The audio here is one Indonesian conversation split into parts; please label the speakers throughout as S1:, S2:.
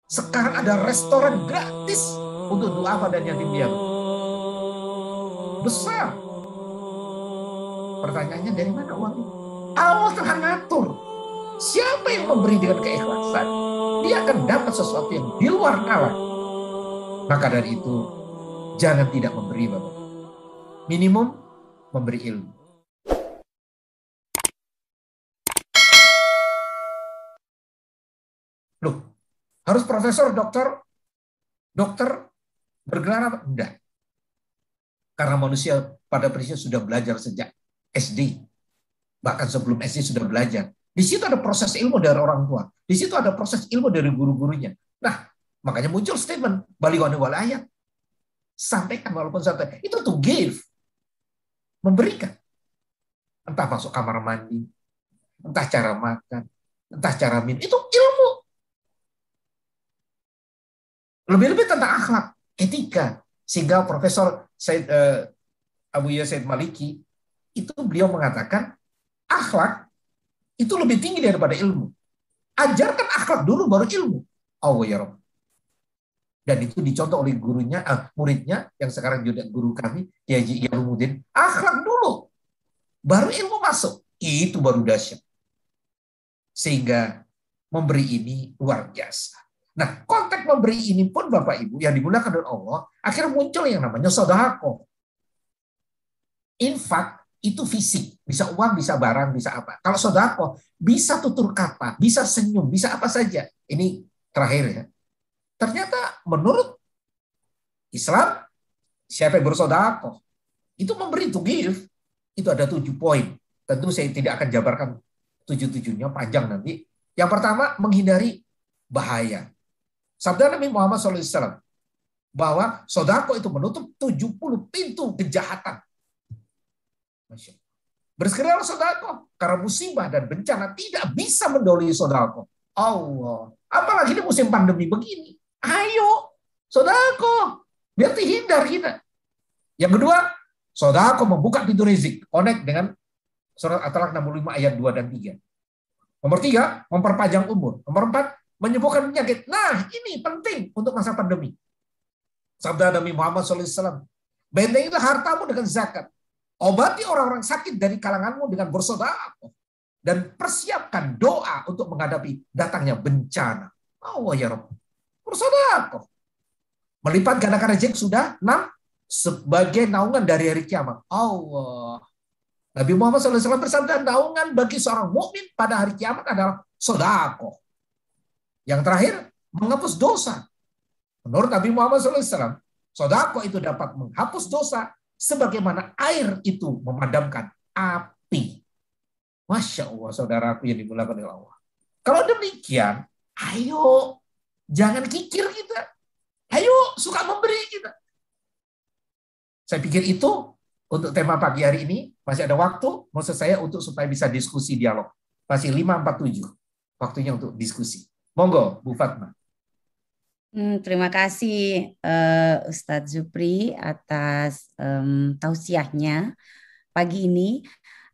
S1: Sekarang ada restoran gratis untuk duafa dan yatim piatu. Besar. Pertanyaannya dari mana uang itu? Allah telah ngatur. Siapa yang memberi dengan keikhlasan, dia akan dapat sesuatu yang di luar nalar. Maka dari itu, jangan tidak memberi, Bapak. Minimum, memberi ilmu. Loh, harus profesor, dokter bergelar apa? Enggak. Karena manusia pada prinsipnya sudah belajar sejak SD. Bahkan sebelum SD sudah belajar. Di situ ada proses ilmu dari orang tua. Di situ ada proses ilmu dari guru-gurunya. Nah, makanya muncul statement balighani wal ayat. Sampaikan walaupun santai. Itu to give. Memberikan. Entah masuk kamar mandi, entah cara makan, entah cara minum. Itu ilmu. Lebih-lebih tentang akhlak, etika. Sehingga Profesor Abu Yahya Said Maliki, itu beliau mengatakan, akhlak itu lebih tinggi daripada ilmu. Ajarkan akhlak dulu baru ilmu. Allah ya Rabb. Dan itu dicontoh oleh gurunya, muridnya yang sekarang juga guru kami, Yaji Yalumuddin. Akhlak dulu, baru ilmu masuk. Itu baru dahsyat. Sehingga memberi ini luar biasa. Nah, konteks memberi ini pun Bapak Ibu yang digunakan oleh Allah, akhirnya muncul yang namanya sedekah. Infak itu fisik, bisa uang, bisa barang, bisa apa. Kalau sedekah bisa tutur kata, bisa senyum, bisa apa saja. Ini terakhir ya. Ternyata menurut Islam, siapa yang bersedekah itu memberi, to give. Itu ada 7 poin. Tentu saya tidak akan jabarkan 7-7-nya, panjang nanti. Yang pertama, menghindari bahaya. Sabda Nabi Muhammad SAW bahwa sedekah itu menutup 70 pintu kejahatan. Bersegeralah sedekah karena musibah dan bencana tidak bisa mendolimi sedekah. Allah. Apalagi di musim pandemi begini. Ayo, sedekah. Biar terhindar kita. Yang kedua, sedekah membuka pintu rezeki. Connect dengan surat At-Talaq 65 ayat 2 dan 3. Nomor 3, memperpanjang umur. Nomor 4, menyembuhkan penyakit. Nah, ini penting untuk masa pandemi. Sabda Nabi Muhammad SAW, bentengilah hartamu dengan zakat. Obati orang-orang sakit dari kalanganmu dengan bersedekah. Dan persiapkan doa untuk menghadapi datangnya bencana. Allah ya Rabb. Bersedekah. Melipat gandakan rezeki sudah 6, sebagai naungan dari hari kiamat. Allah. Nabi Muhammad SAW bersabda, naungan bagi seorang mukmin pada hari kiamat adalah sedekah. Yang terakhir, menghapus dosa. Menurut Nabi Muhammad SAW, sedekah itu dapat menghapus dosa sebagaimana air itu memadamkan api. Masya Allah, saudaraku yang dimuliakan oleh Allah. Kalau demikian, ayo, jangan kikir kita. Ayo, suka memberi kita. Saya pikir itu untuk tema pagi hari ini. Masih ada waktu, maksud saya untuk supaya bisa diskusi dialog. Masih 5:47 waktunya untuk diskusi. Monggo, Bu Fatma.
S2: Terima kasih Ustadz Zupri atas tausiahnya pagi ini.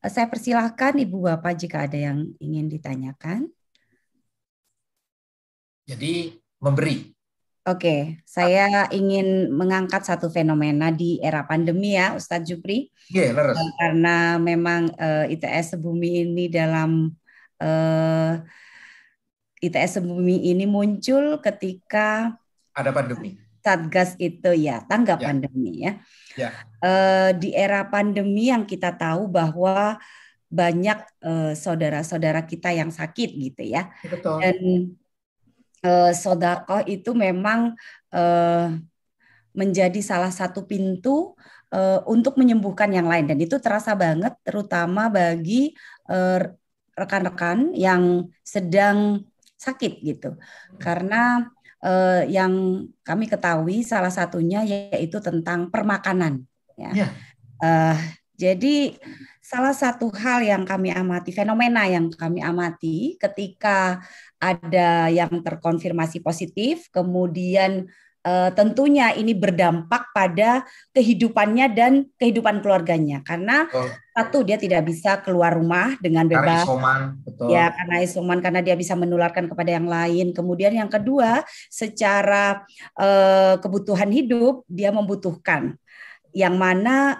S2: Saya persilahkan Ibu Bapak jika ada yang ingin ditanyakan.
S1: Jadi memberi.
S2: Oke, saya ingin mengangkat satu fenomena di era pandemi ya Ustadz Zupri.
S1: Iya, leres.
S2: Karena memang ITS Sebumi ini ITS Sebumi ini muncul ketika
S1: ada pandemi.
S2: Satgas itu ya, tanggap pandemi ya. Di era pandemi yang kita tahu bahwa banyak saudara-saudara kita yang sakit gitu ya.
S1: Betul.
S2: Dan sedekah itu memang menjadi salah satu pintu untuk menyembuhkan yang lain, dan itu terasa banget terutama bagi rekan-rekan yang sedang sakit gitu. Karena yang kami ketahui salah satunya yaitu tentang permakanan ya. Jadi salah satu hal yang kami amati, fenomena yang kami amati ketika ada yang terkonfirmasi positif, kemudian tentunya ini berdampak pada kehidupannya dan kehidupan keluarganya. Karena
S1: Betul.
S2: satu, dia tidak bisa keluar rumah dengan
S1: Karena
S2: bebas.
S1: isoman, betul.
S2: Ya, karena isoman, karena dia bisa menularkan kepada yang lain. Kemudian yang kedua, secara kebutuhan hidup, dia membutuhkan. Yang mana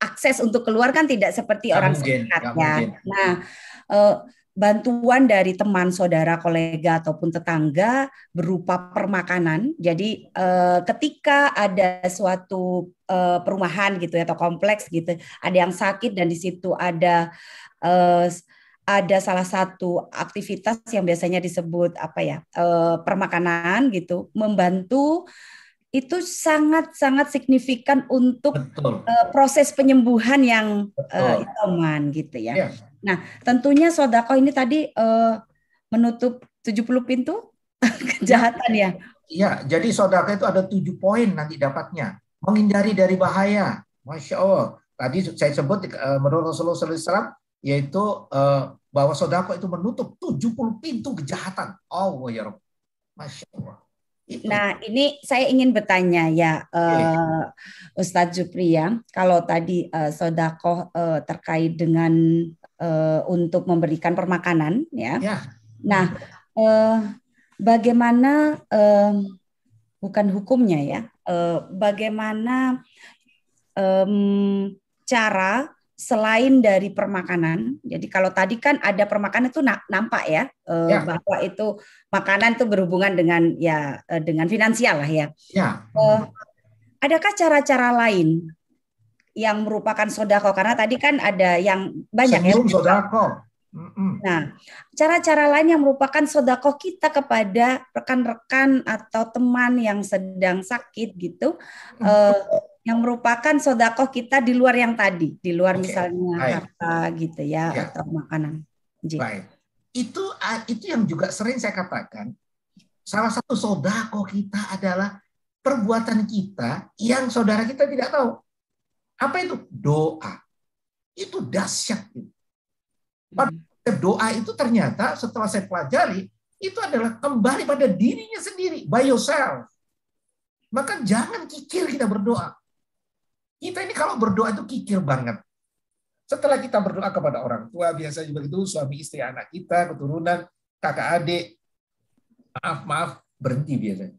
S2: akses untuk keluar kan tidak seperti
S1: Nggak
S2: orang
S1: mungkin,
S2: sehat
S1: nggak
S2: ya.
S1: mungkin.
S2: Nah, bantuan dari teman, saudara, kolega ataupun tetangga berupa permakanan. Jadi ketika ada suatu perumahan gitu ya, atau kompleks gitu, ada yang sakit dan di situ eh, ada salah satu aktivitas yang biasanya disebut apa ya, permakanan gitu, membantu, itu sangat-sangat signifikan untuk
S1: Betul,
S2: proses penyembuhan yang
S1: betul.
S2: isoman gitu ya.
S1: Ya,
S2: Nah, tentunya sodako ini tadi menutup 70 pintu
S1: ya,
S2: kejahatan ya.
S1: ya. Jadi sedekah itu ada 7 poin nanti dapatnya. Menghindari dari bahaya. Masya Allah. Tadi saya sebut menurut Rasulullah SAW, yaitu bahwa sedekah itu menutup 70 pintu kejahatan. Allah ya Rabb. Masya Allah. Itu.
S2: Nah, ini saya ingin bertanya ya,
S1: Oke.
S2: Ustadz Jupri ya, kalau tadi sodako terkait dengan untuk memberikan permakanan ya.
S1: Ya.
S2: Nah, eh, bagaimana bukan hukumnya ya, bagaimana cara selain dari permakanan. Jadi kalau tadi kan ada permakanan itu nampak ya,
S1: Ya.
S2: bahwa itu makanan itu berhubungan dengan ya dengan finansial lah ya.
S1: Ya.
S2: Eh, adakah cara-cara lain yang merupakan sodako? Karena tadi kan ada yang banyak ya.
S1: Senyum sedekah. Mm-mm.
S2: Nah, cara-cara lain yang merupakan sodako kita kepada rekan-rekan atau teman yang sedang sakit gitu, yang merupakan sodako kita di luar yang tadi, di luar
S1: Oke.
S2: misalnya
S1: Baik.
S2: harta gitu ya,
S1: Ya.
S2: atau makanan.
S1: Baik. Itu yang juga sering saya katakan. Salah satu sodako kita adalah perbuatan kita yang saudara kita tidak tahu. Apa itu? Doa. Itu dahsyat. Doa itu ternyata setelah saya pelajari, itu adalah kembali pada dirinya sendiri, by yourself. Maka jangan kikir kita berdoa. Kita ini kalau berdoa itu kikir banget. Setelah kita berdoa kepada orang tua, biasanya begitu, suami istri, anak kita, keturunan, kakak adik, maaf, berhenti biasanya.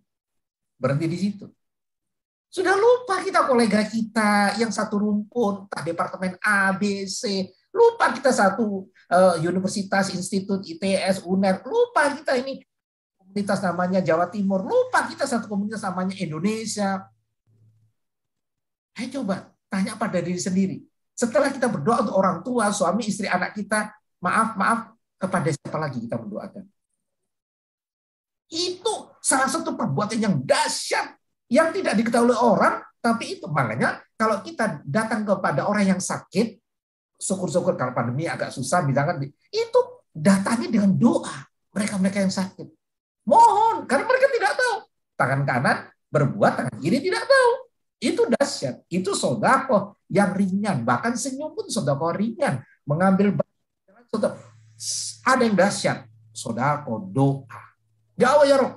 S1: Berhenti di situ. Sudah lupa kita kolega kita yang satu rumpun, entah departemen A, B, C, lupa kita satu universitas, institut, ITS, UNER, lupa kita ini komunitas namanya Jawa Timur, lupa kita satu komunitas namanya Indonesia. Ayo coba tanya pada diri sendiri. Setelah kita berdoa untuk orang tua, suami, istri, anak kita, maaf, kepada siapa lagi kita mendoakan? Itu salah satu perbuatan yang dahsyat yang tidak diketahui orang, tapi itu makanya kalau kita datang kepada orang yang sakit, syukur-syukur kalau pandemi agak susah, misalkan itu datangnya dengan doa mereka-mereka yang sakit. Mohon, karena mereka tidak tahu. Tangan kanan berbuat, tangan kiri tidak tahu. Itu dahsyat. Itu sedekah yang ringan. Bahkan senyum pun sedekah ringan. Mengambil ada yang dahsyat. Sedekah doa. Ya Allah ya Rob.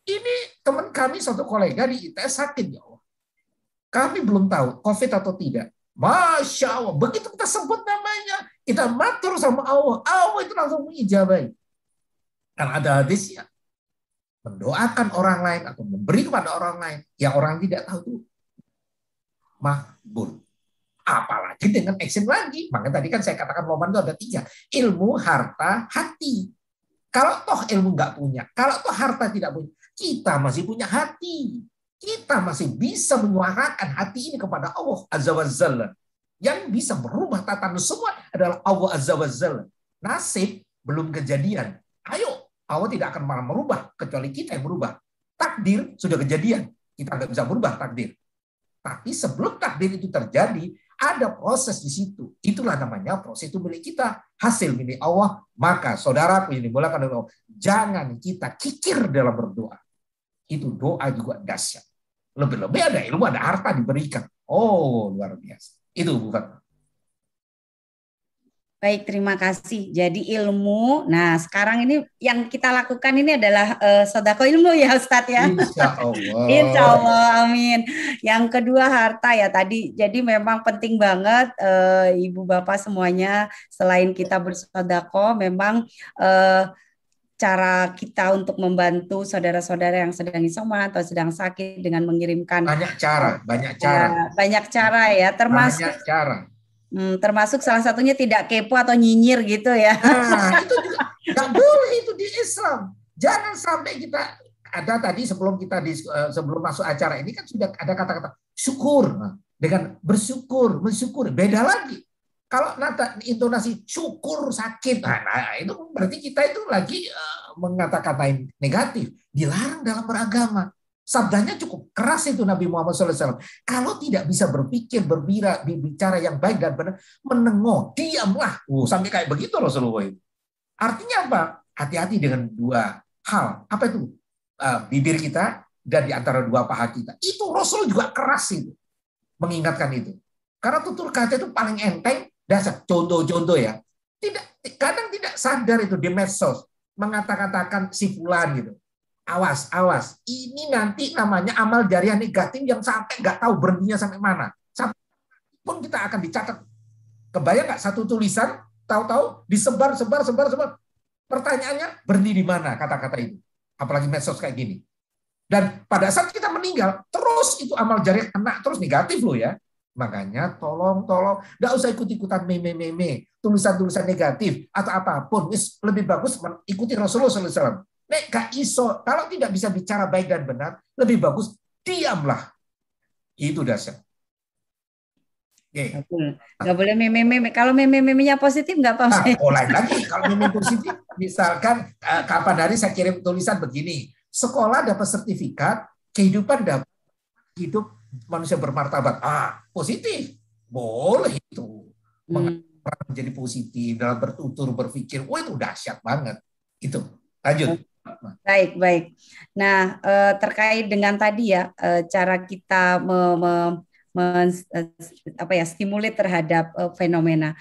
S1: Ini teman kami satu kolega di ITS sakit ya Allah. Kami belum tahu COVID atau tidak. Masya Allah. Begitu kita sebut namanya, kita matur sama Allah. Allah itu langsung mengijabahi. Karena ada hadisnya. Mendoakan orang lain atau memberi kepada orang lain yang orang tidak tahu itu makbul. Apalagi dengan action lagi. Makanya tadi kan saya katakan loman itu ada 3. Ilmu, harta, hati. Kalau toh ilmu nggak punya, kalau toh harta tidak punya, kita masih punya hati. Kita masih bisa menyuarakan hati ini kepada Allah Azza wa Jalla. Yang bisa merubah tatanan semua adalah Allah Azza wa Jalla. Nasib belum kejadian. Ayo, Allah tidak akan malah merubah, kecuali kita yang merubah. Takdir sudah kejadian. Kita nggak bisa merubah takdir. Tapi sebelum takdir itu terjadi, ada proses di situ. Itulah namanya proses itu milik kita. Hasil milik Allah. Maka saudaraku yang dimulakan oleh Allah, jangan kita kikir dalam berdoa. Itu doa juga dahsyat. Lebih-lebih ada ilmu, ada harta diberikan. Oh, luar biasa. Itu bukan.
S2: Baik, terima kasih. Jadi ilmu. Nah, sekarang ini yang kita lakukan ini adalah sodako ilmu ya, Ustadz ya.
S1: Insya
S2: Insya
S1: Allah.
S2: Allah, amin. Yang kedua harta ya tadi. Jadi memang penting banget ibu bapak semuanya. Selain kita bersodako, memang cara kita untuk membantu saudara-saudara yang sedang isoman atau sedang sakit dengan mengirimkan
S1: Banyak cara, banyak cara,
S2: ya, banyak cara ya, termasuk
S1: banyak cara.
S2: termasuk salah satunya tidak kepo atau nyinyir gitu ya.
S1: Nah, itu juga nggak boleh itu di Islam. Jangan sampai kita ada tadi sebelum kita sebelum masuk acara ini kan sudah ada kata-kata syukur. Nah, dengan mensyukur beda lagi. Kalau nata intonasi syukur sakit, nah itu berarti kita itu lagi mengatakan negatif. Dilarang dalam beragama. Sabdanya cukup keras itu Nabi Muhammad SAW. Kalau tidak bisa berpikir, berbicara yang baik dan benar, menengok, diamlah. Sampai kayak begitu Rasulullah itu. Artinya apa? Hati-hati dengan dua hal. Apa itu? Bibir kita dan di antara dua paha kita. Itu Rasul juga keras itu. Mengingatkan itu. Karena tutur kata itu paling enteng, dasar contoh-contoh ya. Kadang tidak sadar itu di medsos. Mengatakan si fulan gitu. Awas, awas. Ini nanti namanya amal jariah negatif yang sampai nggak tahu berhentinya sampai mana. Sampai pun kita akan dicatat. Kebayang nggak satu tulisan, tahu-tahu disebar. Pertanyaannya berhenti di mana kata-kata itu. Apalagi medsos kayak gini. Dan pada saat kita meninggal, terus itu amal jariah kena terus negatif loh ya. Makanya tolong, nggak usah ikut-ikutan meme, tulisan-tulisan negatif atau apapun. Lebih bagus ikuti Rasulullah SAW. Nek gak iso, kalau tidak bisa bicara baik dan benar, lebih bagus diamlah. Itu dasar.
S2: Nggak boleh meme. Kalau meme-memenya positif nggak apa-apa.
S1: Lain lagi. Kalau meme positif, misalkan kapan hari saya kirim tulisan begini, sekolah dapat sertifikat, kehidupan dapat hidup manusia bermartabat. Positif. Boleh itu. Menjadi positif dalam bertutur, berpikir. Itu dahsyat banget. Itu. Lanjut.
S2: Baik. Nah, terkait dengan tadi ya, cara kita stimulir terhadap fenomena.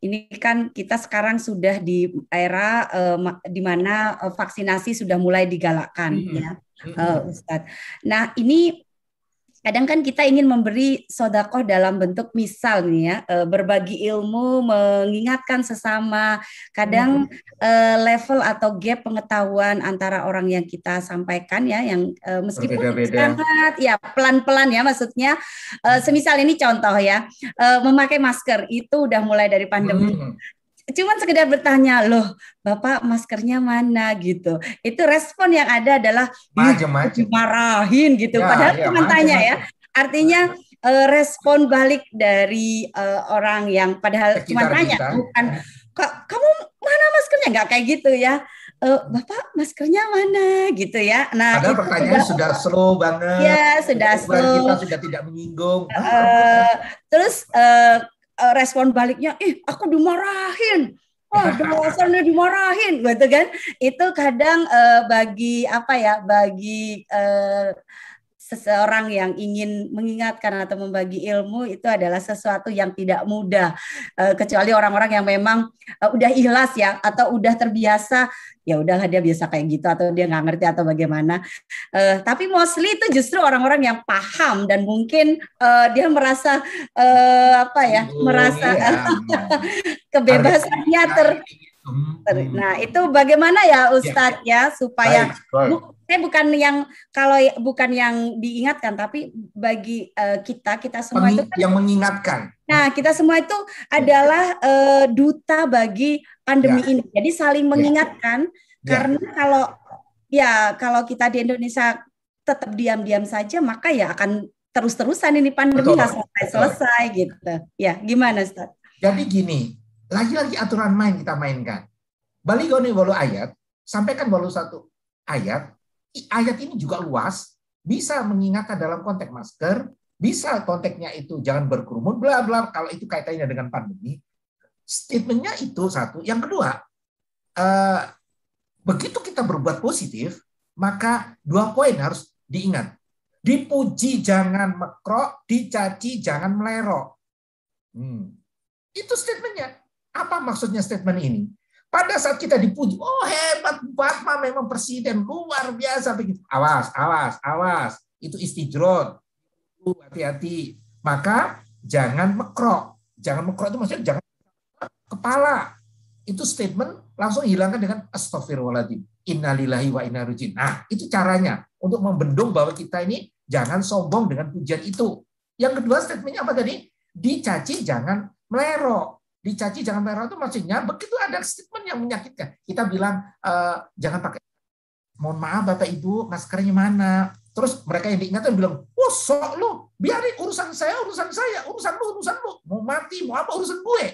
S2: Ini kan kita sekarang sudah di era di mana vaksinasi sudah mulai digalakkan, ya, Ustadz. Nah, ini kadang kan kita ingin memberi sodakoh dalam bentuk misal nih ya, berbagi ilmu, mengingatkan sesama. Kadang level atau gap pengetahuan antara orang yang kita sampaikan ya, yang meskipun sangat ya pelan-pelan ya, maksudnya semisal ini contoh ya, memakai masker itu udah mulai dari pandemi. Cuman sekedar bertanya, loh Bapak maskernya mana gitu. Itu respon yang ada adalah dimarahin gitu. Padahal cuma tanya ya. Artinya respon balik dari orang yang padahal cuma tanya, bukan kamu mana maskernya, nggak kayak gitu ya. Bapak maskernya mana gitu ya. Nah,
S1: padahal pertanyaan sudah slow banget.
S2: Ya, sudah slow.
S1: Kita sudah tidak menyinggung.
S2: Terus respon baliknya, aku dimarahin. Dasarnya dimarahin, gitu kan? Itu kadang bagi seseorang yang ingin mengingatkan atau membagi ilmu itu adalah sesuatu yang tidak mudah, kecuali orang-orang yang memang udah ikhlas ya, atau udah terbiasa. Ya udahlah dia biasa kayak gitu, atau dia nggak ngerti atau bagaimana. Tapi mostly itu justru orang-orang yang paham dan mungkin dia merasa kebebasannya Nah, itu bagaimana ya Ustadz ya supaya saya bukan yang diingatkan, tapi bagi kita semua itu kan,
S1: yang mengingatkan.
S2: Nah, kita semua itu adalah duta bagi pandemi ini. Jadi saling mengingatkan, karena kalau kita di Indonesia tetap diam-diam saja, maka ya akan terus-terusan ini pandemi nggak selesai gitu. Ya, gimana Ustaz?
S1: Jadi gini, lagi-lagi aturan main kita mainkan. Baligoni walau ayat, sampaikan walau satu ayat. Ayat ini juga luas, bisa mengingatkan dalam konteks masker, bisa konteksnya itu jangan berkerumun, bla bla. Kalau itu kaitannya dengan pandemi, statementnya itu satu. Yang kedua, begitu kita berbuat positif, maka 2 poin harus diingat. Dipuji jangan mekrok, dicaci jangan melerok. Itu statementnya. Apa maksudnya statement ini? Pada saat kita dipuji, oh hebat, Fatma memang presiden luar biasa begitu. Awas, awas, awas. Itu istijrod. Hati-hati. Maka jangan mekrok. Jangan mekrok itu maksudnya jangan kepala. Itu statement langsung hilangkan dengan astagfirullahaladzim. Innalillahi wa inna ilaihi raji'un. Nah, itu caranya untuk membendung bahwa kita ini jangan sombong dengan pujian itu. Yang kedua statementnya apa tadi? Dicaci jangan melero. Dicaci jangan melero itu maksudnya begitu ada statement yang menyakitkan. Kita bilang jangan pakai. Mohon maaf Bapak Ibu, maskernya mana? Terus mereka yang diingatkan bilang, "Oh, sok lu, biarin urusan saya, urusan lu. Mau mati, mau apa urusan gue."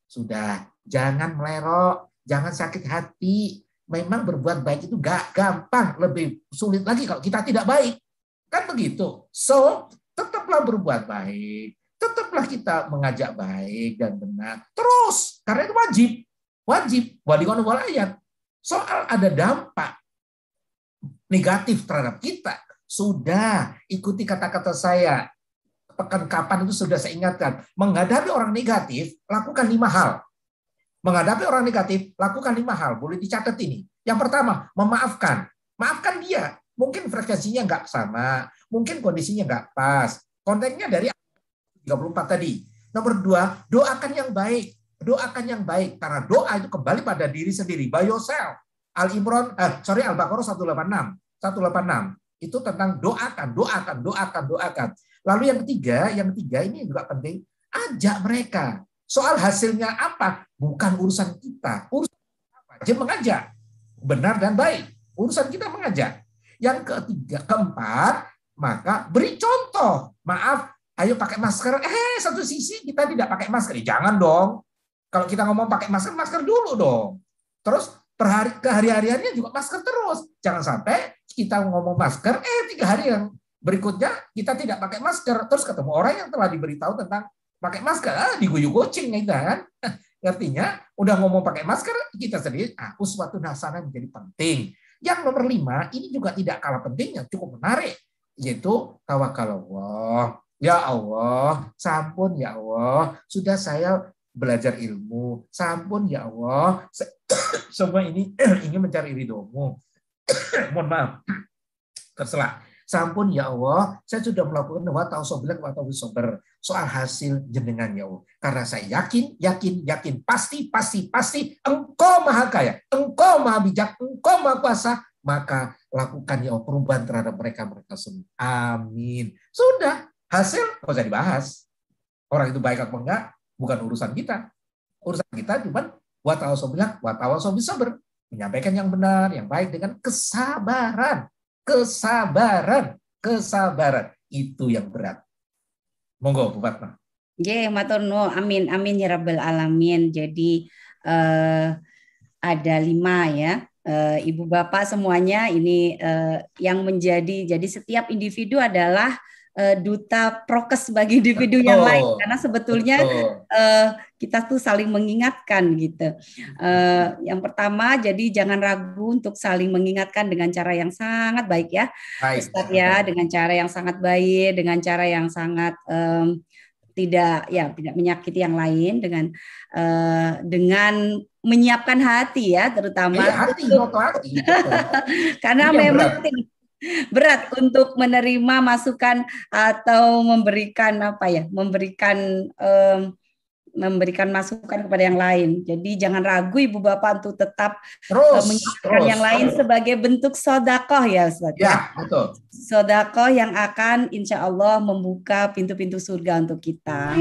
S1: Sudah, jangan melero, jangan sakit hati. Memang berbuat baik itu gak gampang, lebih sulit lagi kalau kita tidak baik. Kan begitu. So, tetaplah berbuat baik. Tetaplah kita mengajak baik dan benar. Terus, karena itu wajib. Wajib. Walikon wal ayat. Soal ada dampak negatif terhadap kita. Sudah, ikuti kata-kata saya. Pekan kapan itu sudah saya ingatkan. Menghadapi orang negatif, lakukan 5 hal. Menghadapi orang negatif, lakukan 5 hal. Boleh dicatat ini. Yang pertama, memaafkan. Maafkan dia. Mungkin frekuensinya nggak sama. Mungkin kondisinya nggak pas. Konteksnya dari 34 tadi. Nomor 2, doakan yang baik. Doakan yang baik. Karena doa itu kembali pada diri sendiri. By yourself. Al-Baqarah 186. 186. Itu tentang doakan. Lalu yang ketiga ini juga penting. Ajak mereka. Soal hasilnya apa? Bukan urusan kita. Urusan apa? Dia mengajak. Benar dan baik. Urusan kita mengajak. Yang keempat, maka beri contoh. Maaf, ayo pakai masker. Satu sisi kita tidak pakai masker. Jangan dong. Kalau kita ngomong pakai masker, masker dulu dong. Terus kehari-hariannya juga masker terus. Jangan sampai kita ngomong masker, 3 hari yang berikutnya kita tidak pakai masker. Terus ketemu orang yang telah diberitahu tentang pakai masker, diguyu kucing gitu kan. Artinya udah ngomong pakai masker, kita sendiri uswatun hasanah menjadi penting. Yang nomor 5, ini juga tidak kalah pentingnya, cukup menarik, yaitu tawakalullah. Ya Allah, sampun ya Allah, sudah saya belajar ilmu, sampun ya Allah, semua ini ingin mencari ridhomu. Mohon maaf, terselah. Sampun ya Allah, saya sudah melakukan wa ta'awsobillah soal hasil jenengan ya Allah. Karena saya yakin, pasti Engkau maha kaya, Engkau maha bijak, Engkau maha kuasa, maka lakukan ya Allah perubahan terhadap mereka semua. Amin. Sudah, hasil nggak usah dibahas. Orang itu baik atau enggak, bukan urusan kita. Urusan kita cuma wa ta'awsobillah, wa ta'awsobisabr. Menyampaikan yang benar, yang baik dengan kesabaran. Kesabaran itu yang berat. Monggo Bu Fatma.
S2: Nggih, matur nuwun. Amin ya rabbal alamin. Jadi ada 5 ya. Ibu bapak semuanya ini yang jadi setiap individu adalah duta prokes bagi individu yang lain, karena sebetulnya kita tuh saling mengingatkan gitu. Yang pertama, jadi jangan ragu untuk saling mengingatkan dengan cara yang sangat baik ya, Ustaz ya, dengan cara yang sangat baik, dengan cara yang sangat tidak menyakiti yang lain, dengan menyiapkan hati ya, terutama
S1: hati.
S2: karena memang berat untuk menerima masukan atau memberikan memberikan masukan kepada yang lain. Jadi jangan ragu Ibu Bapak untuk tetap mengingatkan yang lain sebagai bentuk sedekah ya Ustaz.
S1: Ya, betul.
S2: Sedekah yang akan insya Allah membuka pintu-pintu surga untuk kita.